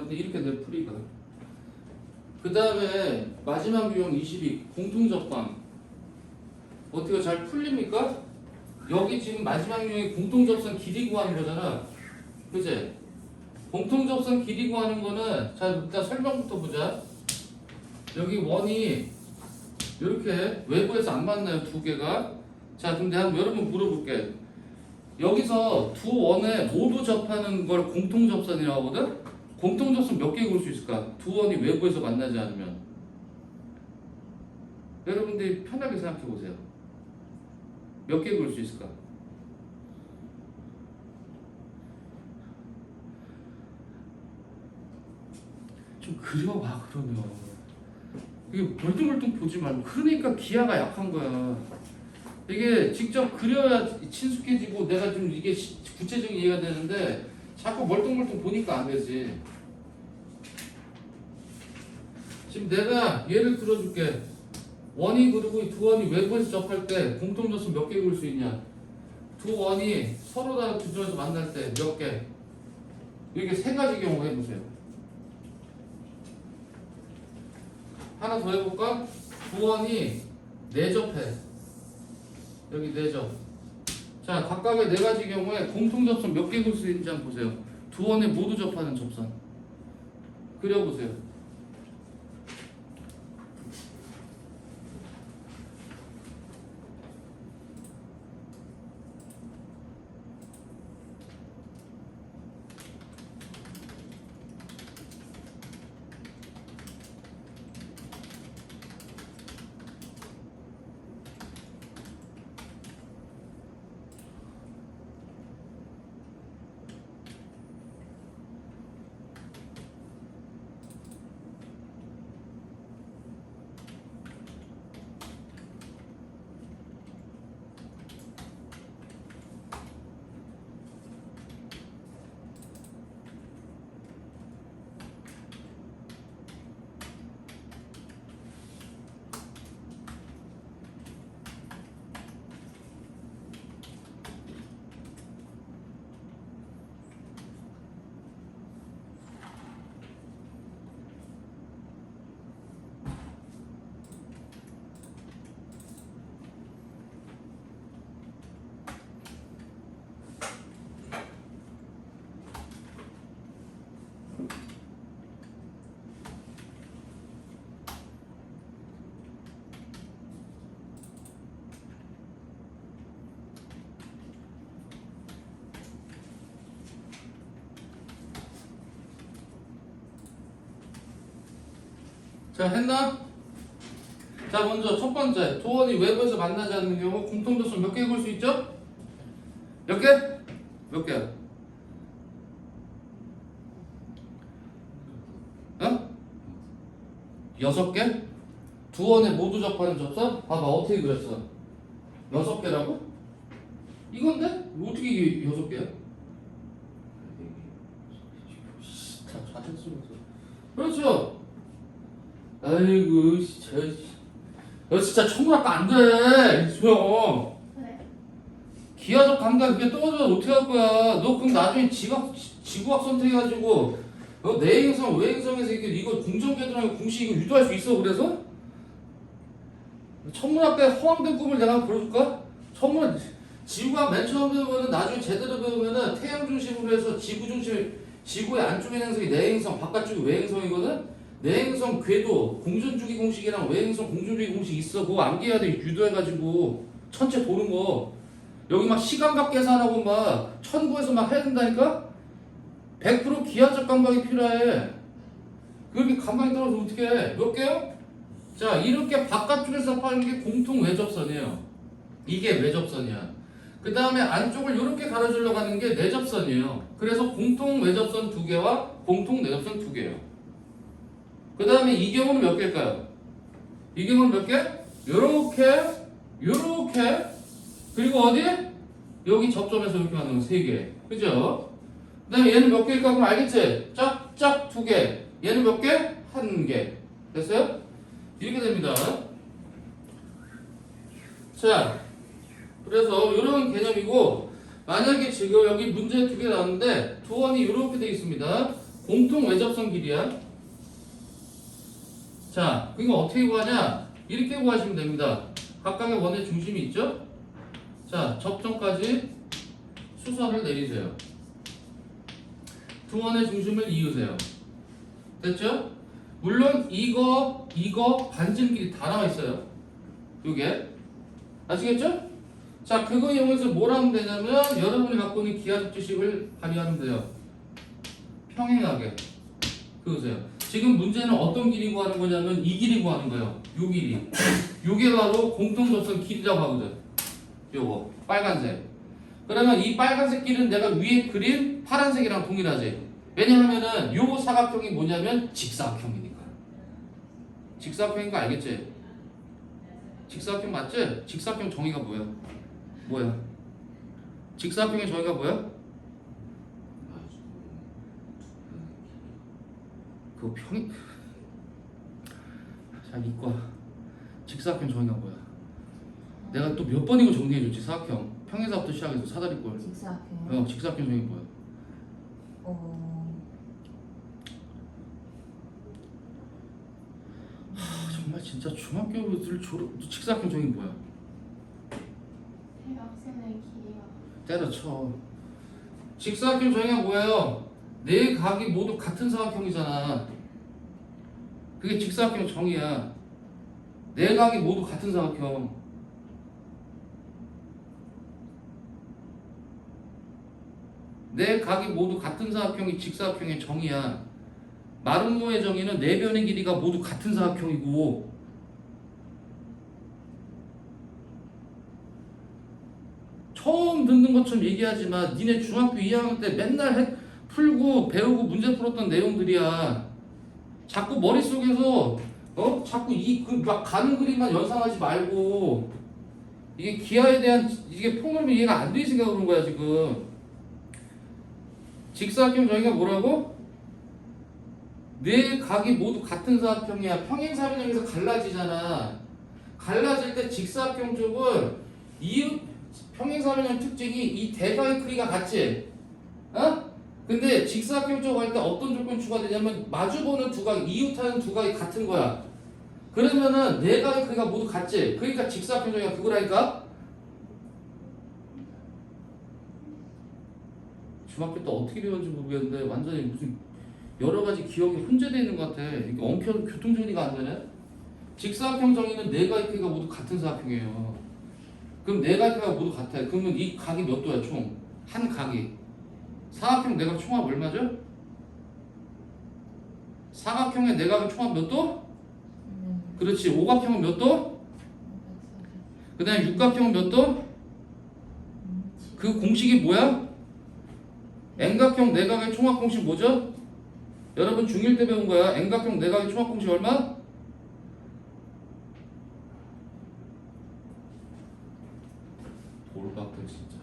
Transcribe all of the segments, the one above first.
근데 이렇게 돼 풀이가. 그 다음에 마지막 유형 22 공통접방. 어떻게 잘 풀립니까? 여기 지금 마지막 유형이 공통접선 길이 구하는 거잖아. 그치? 공통접선 길이 구하는 거는 자 일단 설명부터 보자. 여기 원이 이렇게 외부에서 안 만나요 두 개가. 자 그럼 내가 여러분 물어볼게. 여기서 두 원에 모두 접하는 걸 공통접선이라고 하거든? 공통접선 몇 개 그을 수 있을까? 두 원이 외부에서 만나지 않으면. 여러분들이 편하게 생각해 보세요. 몇 개 그을 수 있을까? 좀 그려봐 그러면. 이게 멀뚱멀뚱 보지 말고. 그러니까 기하가 약한 거야. 이게 직접 그려야 친숙해지고 내가 좀 이게 구체적인 이해가 되는데 자꾸 멀뚱멀뚱 보니까 안 되지. 지금 내가 예를 들어줄게. 원이 그리고 두 원이 외부에서 접할 때 공통접선 몇 개 그을 수 있냐? 두 원이 서로 다른 구조에서 만날 때 몇 개? 이렇게 세 가지 경우 해보세요. 하나 더 해볼까? 두 원이 내접해. 여기 내접. 자, 각각의 네 가지 경우에 공통접선 몇 개 그을 수 있는지 한번 보세요. 두 원에 모두 접하는 접선. 그려보세요. 자, 했나? 자, 먼저 첫 번째. 두 원이 외부에서 만나지 않는 경우 공통접선 몇 개 그을 수 있죠? 몇 개? 몇 개야? 어? 6개? 두 원에 모두 접하는 접선? 봐봐, 어떻게 그렸어? 6개라고? 이건데? 어떻게 이게 6개야? 자, 자책 쓰면서. 그렇죠? 아이고, 너 진짜 청구학과 안 돼, 수영. 네. 기하적 감각 그게 떨어져서 어떻게 할 거야? 너 그럼 나중에 지구학 선택해가지고 내행성, 외행성에서 이거 공정궤도랑 공식 이거 유도할 수 있어? 그래서? 천문학과의 허황된 꿈을 내가 한번 보여줄까? 지구학 맨 처음 배우면은 나중에 제대로 배우면은 태양 중심으로 해서 지구 중심, 지구의 안쪽의 행성이 내행성, 바깥쪽이 외행성이거든? 내행성 궤도, 공전주기 공식이랑 외행성 공전주기 공식 있어. 그거 암기해야 돼. 유도해가지고 천체 도는 거. 여기 막 시간각 계산하고 막 천구에서 막 해야 된다니까? 100% 기하적 감각이 필요해. 그렇게 감각이 떨어지면 어떻게 해? 몇 개요? 자, 이렇게 바깥쪽에서 파는 게 공통 외접선이에요. 이게 외접선이야. 그 다음에 안쪽을 이렇게 가려주려고 하는 게 내접선이에요. 그래서 공통 외접선 2개와 공통 내접선 2개예요. 그 다음에 이 경우는 몇 개일까요? 이 경우는 몇 개? 요렇게, 요렇게, 그리고 어디? 여기 접점에서 이렇게 만든 거 3개. 그죠? 그 다음에 얘는 몇 개일까? 그럼 알겠지? 짝짝 2개. 얘는 몇 개? 1개. 됐어요? 이렇게 됩니다. 자, 그래서 이런 개념이고, 만약에 지금 여기 문제 2개 나왔는데 두 원이 이렇게 되어 있습니다. 공통 외접선 길이야. 자, 그러니까 어떻게 구하냐? 이렇게 구하시면 됩니다. 각각의 원의 중심이 있죠? 자, 접점까지 수선을 내리세요. 두 원의 중심을 이으세요. 됐죠? 물론 이거 반지름끼리 다 나와 있어요. 요게 아시겠죠? 자, 그거 이용해서 뭘 하면 되냐면 여러분이 갖고 있는 기하적 지식을 발휘하면 돼요. 평행하게 그으세요. 지금 문제는 어떤 길이 구하는 거냐면 이 길이 구하는 거예요. 요 길이. 요게 바로 공통접선 길이라고 하거든. 요거 빨간색. 그러면 이 빨간색 길은 내가 위에 그린 파란색이랑 동일하지. 왜냐하면은 요 사각형이 뭐냐면 직사각형이니까. 직사각형인 거 알겠지? 직사각형 맞지? 직사각형 정의가 뭐야? 뭐야? 직사각형의 정의가 뭐야? 그거 평이 자, 이과 직사각형 정의가 뭐야? 내가 또 몇 번이고 정리해줬지. 사각형 평행사부터 시작해서 사다리꼴. 직사각형. 직사각형 정의 뭐야? 정말 진짜 중학교들 직사각형 정의 뭐야? 대각선의 길이가. 때려쳐. 직사각형 정의가 뭐예요? 네 각이 모두 같은 사각형이잖아. 그게 직사각형 정의야. 네 각이 모두 같은 사각형. 네 각이 모두 같은 사각형이 직사각형의 정의야. 마름모의 정의는 네 변의 길이가 모두 같은 사각형이고, 처음 듣는 것처럼 얘기하지만 니네 중학교 2학년 때 맨날 풀고 배우고 문제 풀었던 내용들이야. 자꾸 머릿속에서 자꾸 막 가는 그림만 연상하지 말고, 이게 기하에 대한 이게 폭넓이 이해가 안 돼 있으니까 그런 거야 지금. 직사각형 정의가 뭐라고? 네 각이 모두 같은 사각형이야. 평행사변형에서 갈라지잖아. 갈라질 때 직사각형 쪽은 이웃 평행사변형 특징이 이 대각의 크기가 같지. 근데 직사각형 쪽 할 때 어떤 조건이 추가되냐면 마주보는 두 각, 이웃하는 두 각이 같은 거야. 그러면은 네 각의 크기가 모두 같지. 그러니까 직사각형 정의가 그거라니까. 중학교 때 어떻게 배웠는지 모르겠는데 완전히 무슨 여러 가지 기억이 혼재되어 있는 것 같아. 이게 엉켜서 교통정리가 안 되네. 직사각형 정의는 네 각의 크기가 모두 같은 사각형이에요. 그럼 네 각의 크기가 모두 같아. 그러면 이 각이 몇 도야 총? 한 각이. 사각형 내각 총합 얼마죠? 사각형의 내각의 총합 몇 도? 그렇지. 오각형은 몇 도? 그 다음에 육각형은 몇 도? 그 공식이 뭐야? N각형 내각의 총합 공식 뭐죠? 여러분 중1 때 배운 거야. N각형 내각의 총합 공식 얼마? 돌박들 진짜.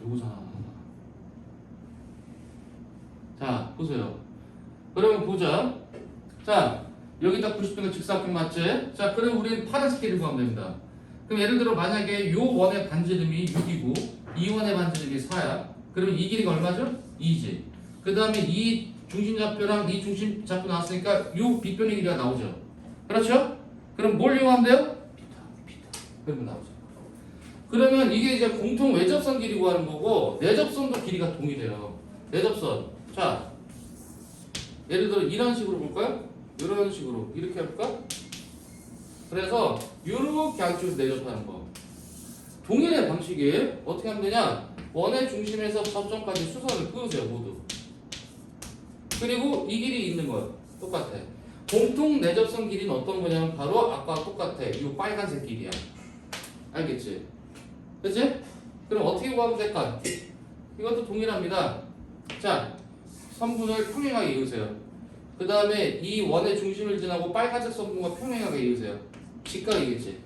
요거잖아. 자, 보세요. 그러면 보자. 자, 여기다 90도가 직사각형 맞지? 자, 그럼 우리는 파란색 길을 구하면 됩니다. 그럼 예를 들어 만약에 요 원의 반지름이 6이고 이 원의 반지름이 4야. 그럼 이 길이가 얼마죠? 2지. 그 다음에 이 중심좌표랑 이 중심좌표 나왔으니까 요 빗변의 길이가 나오죠. 그렇죠? 그럼 뭘 이용하면 돼요? 피타. 그러면 나오죠. 그러면 이게 이제 공통 외접선 길이 구하는 거고 내접선도 길이가 동일해요. 내접선. 자, 예를 들어 이런 식으로 볼까요? 이런 식으로 이렇게 할까? 그래서 이렇게 안쪽에서 내접하는 거. 동일의 방식이 어떻게 하면 되냐? 원의 중심에서 접점까지 수선을 그으세요 모두. 그리고 이 길이 있는 거예요. 똑같아. 공통 내접선 길이는 어떤 거냐면 바로 아까 똑같아. 이 빨간색 길이야. 알겠지? 그치? 그럼 어떻게 구하면 될까? 이것도 동일합니다. 자, 선분을 평행하게 이으세요. 그 다음에 이 원의 중심을 지나고 빨간색 선분과 평행하게 이으세요. 직각이겠지.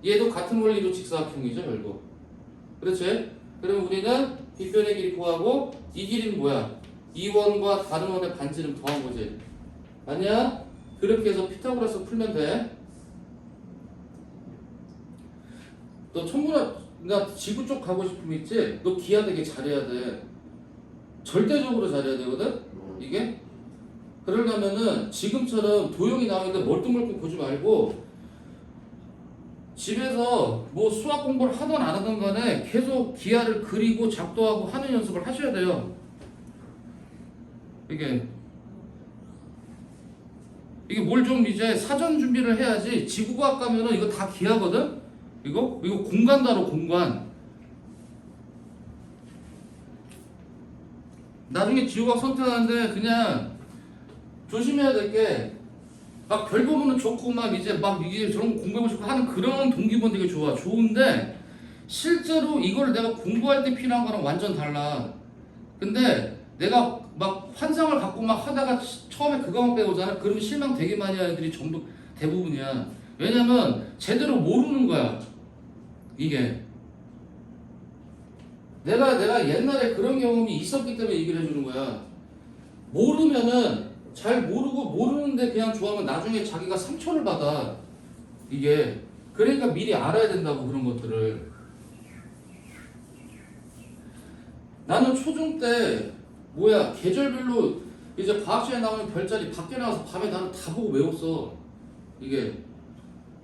얘도 같은 원리로 직사각형이죠, 결국. 그렇지? 그럼 우리는 빗변의 길이 구하고 이 길이는 뭐야? 이 원과 다른 원의 반지름 더한 거지. 아니야? 그렇게 해서 피타고라스 풀면 돼. 너 천문학 지구 쪽 가고 싶으면 있지? 너 기하 되게 잘해야 돼. 절대적으로 잘해야 되거든? 이게? 그러려면은 지금처럼 도형이 나오는데 멀뚱멀뚱 보지 말고 집에서 뭐 수학 공부를 하든 안 하든 간에 계속 기하를 그리고 작도하고 하는 연습을 하셔야 돼요. 이게 뭘 좀 이제 사전 준비를 해야지. 지구과학 가면은 이거 다 기하거든? 이거 공간 단어 공간. 나중에 지구과학 선택하는데 그냥 조심해야 될 게 막 별 보면은 좋고 막 이제 막 이게 저런 거 공부하고 싶고 하는 그런 동기부여 되게 좋아. 좋은데 실제로 이걸 내가 공부할 때 필요한 거랑 완전 달라. 근데 내가 막 환상을 갖고 막 하다가 처음에 그거만 배우잖아. 그러면 실망 되게 많이 하는 애들이 전부 대부분이야. 왜냐면 제대로 모르는 거야. 이게 내가 옛날에 그런 경험이 있었기 때문에 얘기를 해주는 거야. 모르면은 잘 모르고 모르는데 그냥 좋아하면 나중에 자기가 상처를 받아. 이게 그러니까 미리 알아야 된다고 그런 것들을. 나는 초중 때 뭐야 계절별로 이제 과학시간에 나오는 별자리 밖에 나와서 밤에 나는 다 보고 외웠어. 이게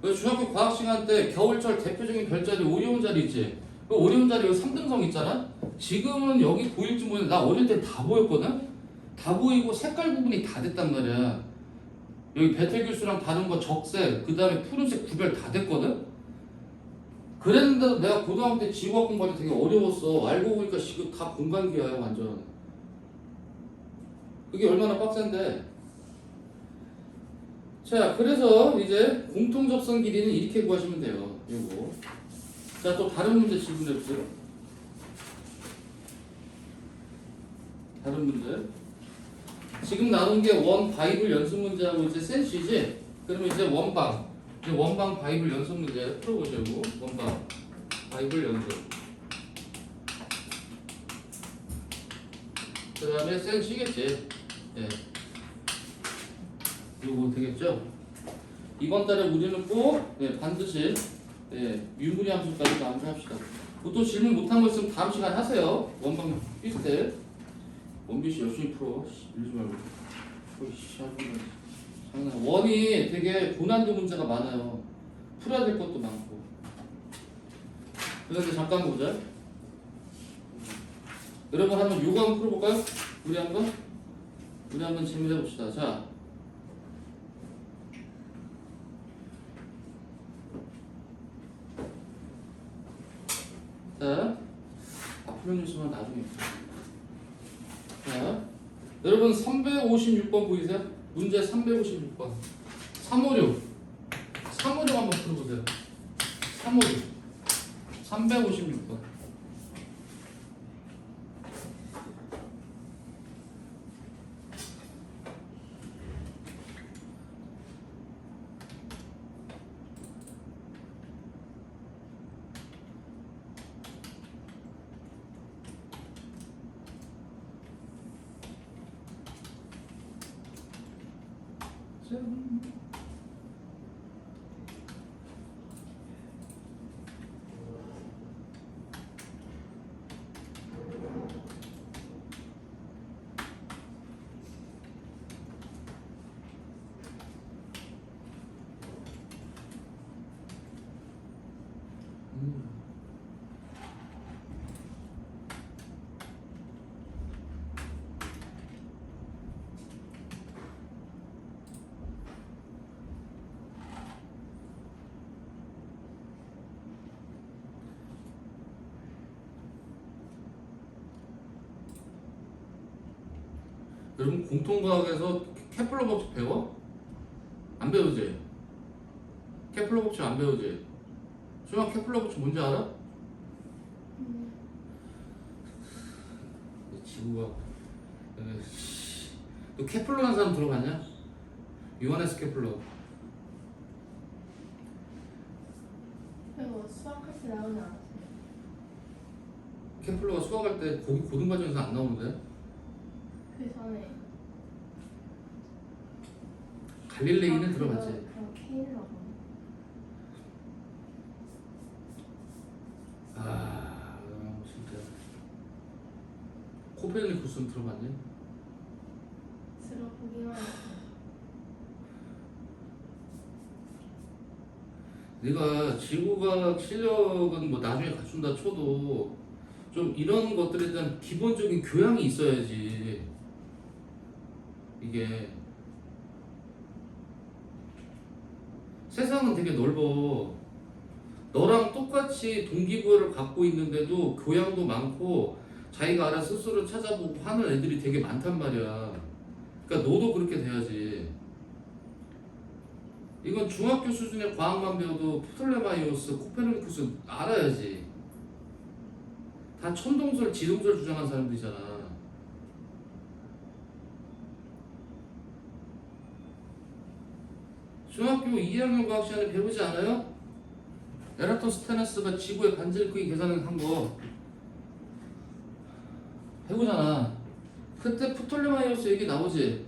그래서 중학교 과학시간 때 겨울철 대표적인 별자리 오리온 자리 있지. 그 오리온 자리 여기 3등성 있잖아. 지금은 여기 보일지 모르는데 나 어릴 때 다 보였거든. 다 보이고 색깔 구분이 다 됐단 말이야. 여기 베텔기우스랑 다른 거 적색, 그 다음에 푸른색 구별 다 됐거든. 그랬는데도 내가 고등학교 때 지구학 공부할 때 되게 어려웠어. 알고 보니까 지금 다 공간기야 완전. 그게 얼마나 빡센데. 자, 그래서 이제 공통 접선 길이는 이렇게 구하시면 돼요. 이거. 자, 또 다른 문제 질문해 보세요. 다른 문제. 지금 나눈 게 원 바이블 연습 문제하고 이제 센시지. 그러면 이제 원방 바이블 연습 문제 풀어보자고. 원방 바이블 연습. 그 다음에 센시겠지. 예. 요거 되겠죠? 이번 달에 우리는 꼭 반드시 유무리 함수까지 마무리합시다. 또 질문 못한 거 있으면 다음 시간에 하세요. 원방 비슷해. 원비씨 열심히 풀어. 이러지 말고. 장난. 원이 되게 고난도 문제가 많아요. 풀어야 될 것도 많고. 그런데 잠깐 보자. 여러분 한번 요거 한번 풀어볼까요? 우리 한번 질문해 봅시다. 자. 자, 앞으로 뉴스만 나중에. 자, 여러분 356번 보이세요? 문제 356번. 356 한번 풀어보세요. 356번. 여러분 공통과학에서 케플러 법칙 배워? 안 배우지? 케플러 법칙 안 배우지? 수학 케플러 법칙 뭔지 알아? 지구가 너 케플러라는 사람 들어봤냐? 요하네스 케플러. 이거 수학할 때 나오지 않았어요? 케플러가 수학할 때 고등과정에서 안 나오는데? 그 전에 갈릴레이는 들어봤지? 그럼 케일러고 코페르니쿠스는 들어봤니? 들어보기만 했어요. 네가 지구과학 실력은 뭐 나중에 갖춘다 쳐도 좀 이런 것들에 대한 기본적인 교양이 있어야지. 이게 세상은 되게 넓어. 너랑 똑같이 동기부여를 갖고 있는데도 교양도 많고 자기가 알아 스스로 찾아보고 하는 애들이 되게 많단 말이야. 그러니까 너도 그렇게 돼야지. 이건 중학교 수준의 과학만 배워도 프톨레마이오스, 코페르니쿠스 알아야지. 다 천동설, 지동설 주장한 사람들이잖아. 중학교 2학년 과학 시간에 배우지 않아요? 에라토스테네스가 지구의 반지를 크기 계산을 한 거 배우잖아. 그때 프톨레마이오스 얘기 나오지?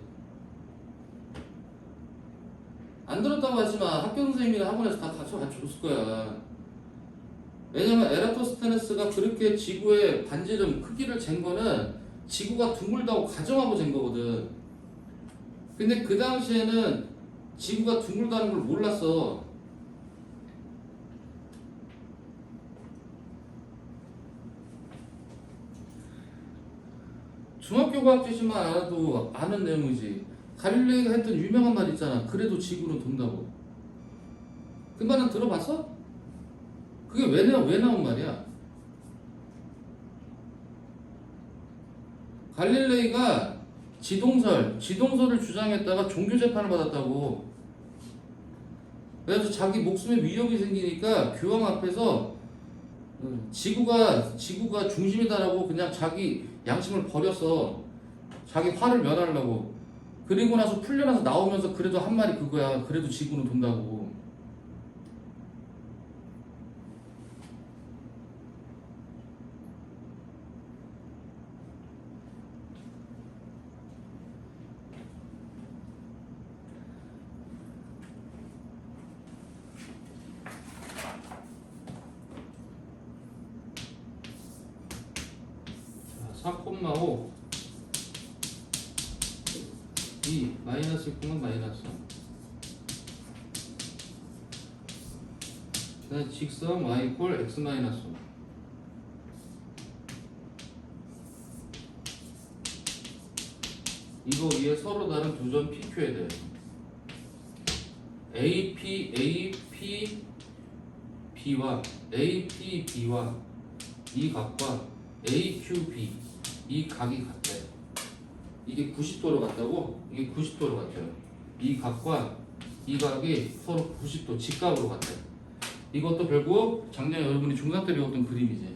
안 들었다고 하지 마. 학교 선생님이나 학원에서 다 가르쳐줬을 거야. 왜냐면 에라토스테네스가 그렇게 지구의 반지름 크기를 잰 거는 지구가 둥글다고 가정하고 잰 거거든. 근데 그 당시에는 지구가 둥글다는 걸 몰랐어. 중학교 과학 지식만 알아도 아는 내용이지. 갈릴레이가 했던 유명한 말 있잖아. 그래도 지구는 돈다고. 그 말은 들어봤어? 그게 왜 나온 말이야? 갈릴레이가 지동설을 주장했다가 종교 재판을 받았다고. 그래서 자기 목숨에 위협이 생기니까 교황 앞에서 지구가 중심이다라고 그냥 자기 양심을 버렸어. 자기 화를 면하려고. 그리고 나서 풀려나서 나오면서 그래도 한 말이 그거야. 그래도 지구는 돈다고. 자, 4,5 2 마이너스 6은 마이너스. 그다음 직선 y 이퀄 x 마이너스 5. 이거 위에 서로 다른 두 점 PQ에 대해 APB와 APB와 이 각과 AQB 이 각이 같대. 이게 90도로 같다고? 이게 90도로 같아요. 이 각과 이 각이 서로 90도 직각으로 같대. 이것도 결국 작년에 여러분이 중3 때 배웠던 그림이지.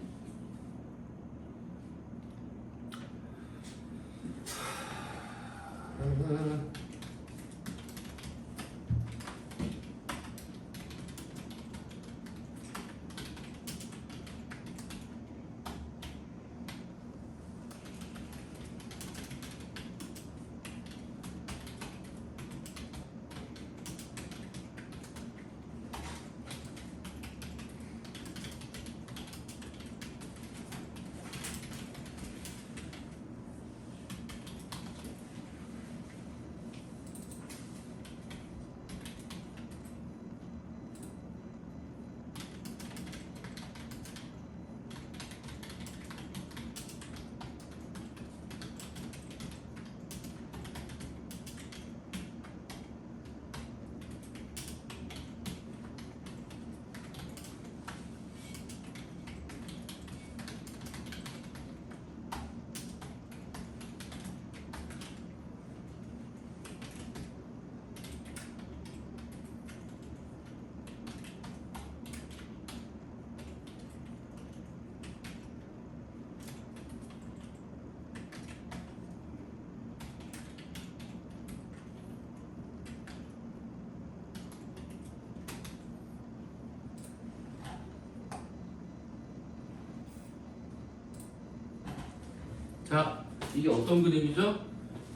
자, 이게 어떤 그림이죠?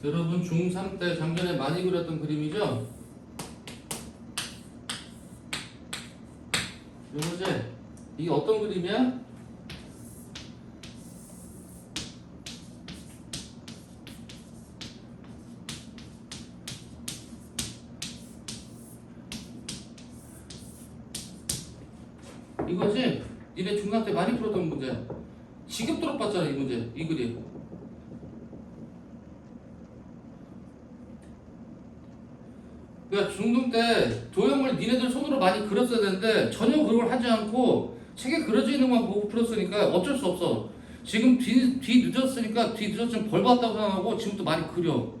여러분 중3 때 작년에 많이 그렸던 그림이죠? 이거지? 이게 어떤 그림이야? 이거지? 니네 중3 때 많이 풀었던 문제야. 지겹도록 봤잖아 이 문제, 이 그림. 그러니까 중등 때 도형을 니네들 손으로 많이 그렸어야 되는데 전혀 그걸 하지 않고 책에 그려져 있는 것만 보고 풀었으니까 어쩔 수 없어. 지금 뒤 늦었으니까 뒤 늦었으면 벌 받았다고 생각하고 지금부터 많이 그려.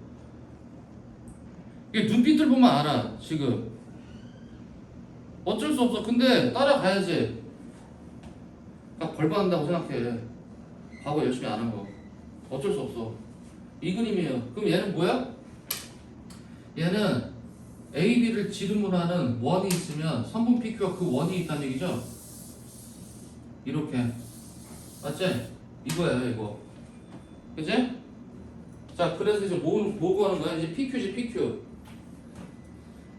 이게 눈빛들 보면 알아 지금. 어쩔 수 없어. 근데 따라가야지. 그러니까 벌 받는다고 생각해. 과거 열심히 안 한 거. 어쩔 수 없어. 이 그림이에요. 그럼 얘는 뭐야? 얘는 A, B를 지름으로 하는 원이 있으면 선분 PQ가 그 원이 있다는 얘기죠? 이렇게. 맞지? 이거예요, 이거. 그지? 자, 그래서 이제 뭐 구하는 거야? 이제 PQ지, PQ.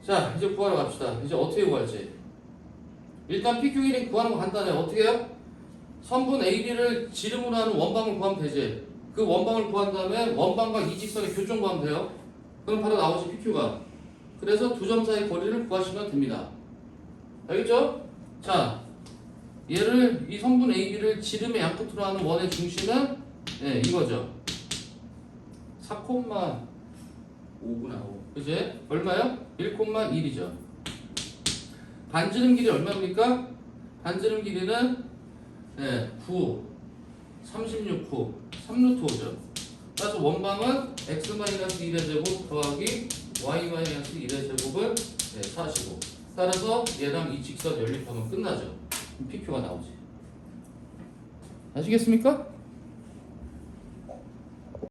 자, 이제 구하러 갑시다. 이제 어떻게 구할지. 일단 PQ1이 구하는 거 간단해. 어떻게 해요? 선분 AB를 지름으로 하는 원방을 구하면 되지. 그 원방을 구한 다음에 원방과 이 직선의 교점 구하면 돼요. 그럼 바로 나오지, PQ가. 그래서 두 점 사이 거리를 구하시면 됩니다. 알겠죠? 자, 얘를 이 선분 AB를 지름의 양끝으로 하는 원의 중심은 네, 이거죠. 4,5구나. 5. 그지? 얼마요? 1,1이죠. 반지름 길이 얼마입니까? 반지름 길이는 네, 9, 36호, 3루트 5죠. 따라서 원방은 x-1의 제곱 더하기 y-1의 제곱을 네, 45. 따라서 얘랑 이 직선 연립하면 끝나죠. PQ가 나오지. 아시겠습니까?